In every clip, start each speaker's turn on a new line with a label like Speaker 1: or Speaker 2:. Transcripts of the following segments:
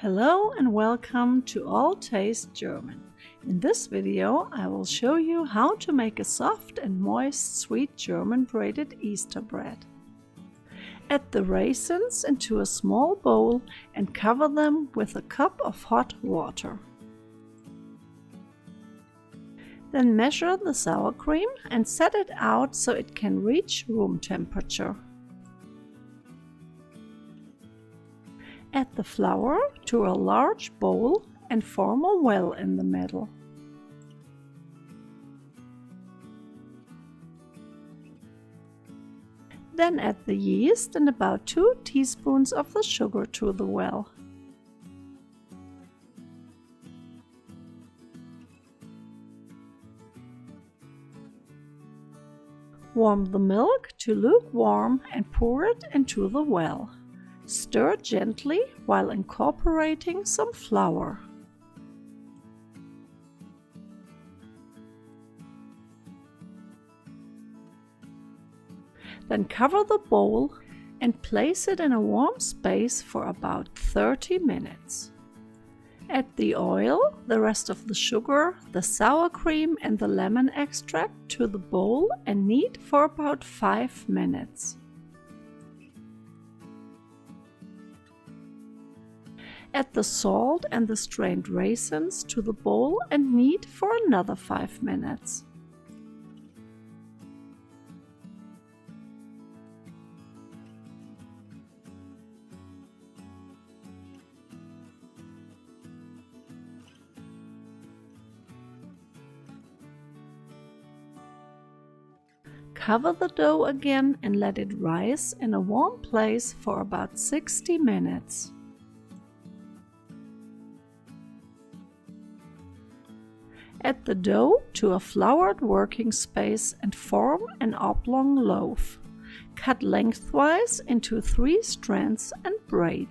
Speaker 1: Hello and welcome to All Taste German. In this video I will show you how to make a soft and moist sweet German braided Easter bread. Add the raisins into a small bowl and cover them with a cup of hot water. Then measure the sour cream and set it out so it can reach room temperature. Add the flour to a large bowl and form a well in the middle. Then add the yeast and about 2 teaspoons of the sugar to the well. Warm the milk to lukewarm and pour it into the well. Stir gently while incorporating some flour. Then cover the bowl and place it in a warm space for about 30 minutes. Add the oil, the rest of the sugar, the sour cream and the lemon extract to the bowl and knead for about 5 minutes. Add the salt and the strained raisins to the bowl and knead for another 5 minutes. Cover the dough again and let it rise in a warm place for about 60 minutes. Add the dough to a floured working space and form an oblong loaf. Cut lengthwise into 3 strands and braid.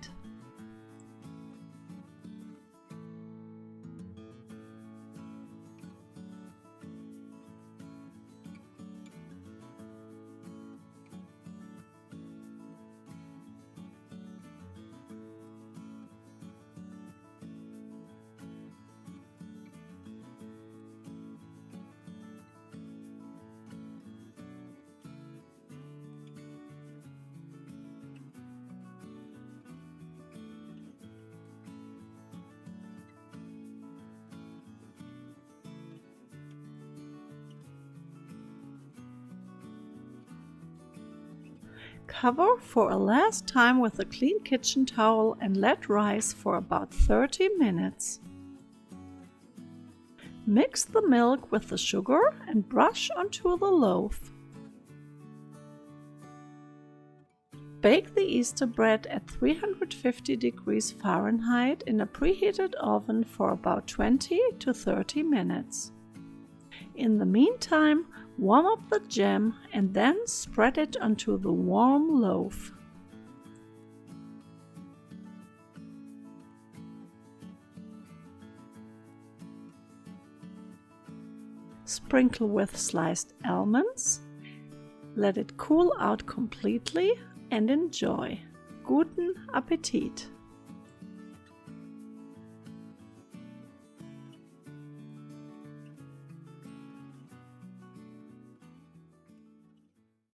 Speaker 1: Cover for a last time with a clean kitchen towel and let rise for about 30 minutes. Mix the milk with the sugar and brush onto the loaf. Bake the Easter bread at 350 degrees Fahrenheit in a preheated oven for about 20 to 30 minutes. In the meantime, warm up the jam and then spread it onto the warm loaf. Sprinkle with sliced almonds. Let it cool out completely and enjoy. Guten Appetit!